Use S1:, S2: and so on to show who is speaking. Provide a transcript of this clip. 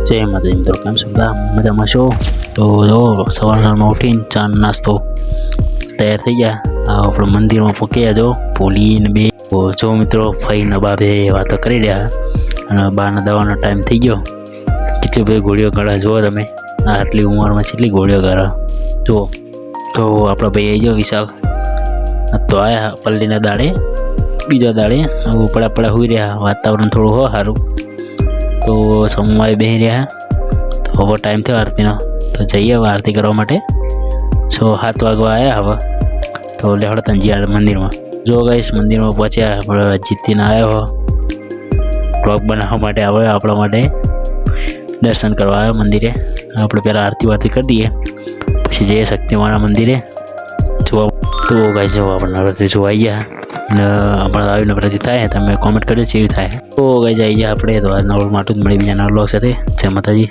S1: જય માતાજી મિત્રો, કેમ છો બધા? મજામાં છો? તો જો સવારમાં ઉઠીને ચા નાસ્તો તૈયાર થઈ ગયા. આપણે મંદિરમાં પહોંચ્યા. જો પોલીને બે જો મિત્રો ફઈને બાપે વાતો કરી રહ્યા અને બાના દવાનો ટાઈમ થઈ ગયો. કેટલી બધી ગોળીઓ ગળા જુઓ તમે, આટલી ઉંમરમાં કેટલી ગોળીઓ ગળા જુઓ. તો આપણા ભાઈ આવી જાઓ વિશાલ તો આયા પલ્લીના દાડે, બીજા દાડે પડા હોઈ રહ્યા. વાતાવરણ થોડું હો સારું તો સમવાય બેસી રહ્યા. તો હવે ટાઈમ થયો આરતીનો, તો જઈએ હવે આરતી કરવા માટે. 7 વાગવા આવ્યા. હવે તો લેહડતા જીયાડ મંદિરમાં. જો ગાઈસ મંદિરમાં પહોંચ્યા. આપણે જીતીને આવ્યો બ્લોગ બનાવવા માટે આવે, આપણા માટે દર્શન કરવા આવ્યો મંદિરે. આપણે પહેલાં આરતી કરી દઈએ, પછી જઈએ શક્તિમાના મંદિરે જોવા. તો ગાઈસ જો આપણે નવરાત્રિ જોવા આવી ગયા અને આપણા આવી નવરાત્રિ થાય તમે કોમેન્ટ કરજો કેવી થાય. તો ગાઈસ આવી ગયા આપણે. તો આ નવરું માટું જ મળી બીજા નવા બ્લોગ સાથે. જય માતાજી.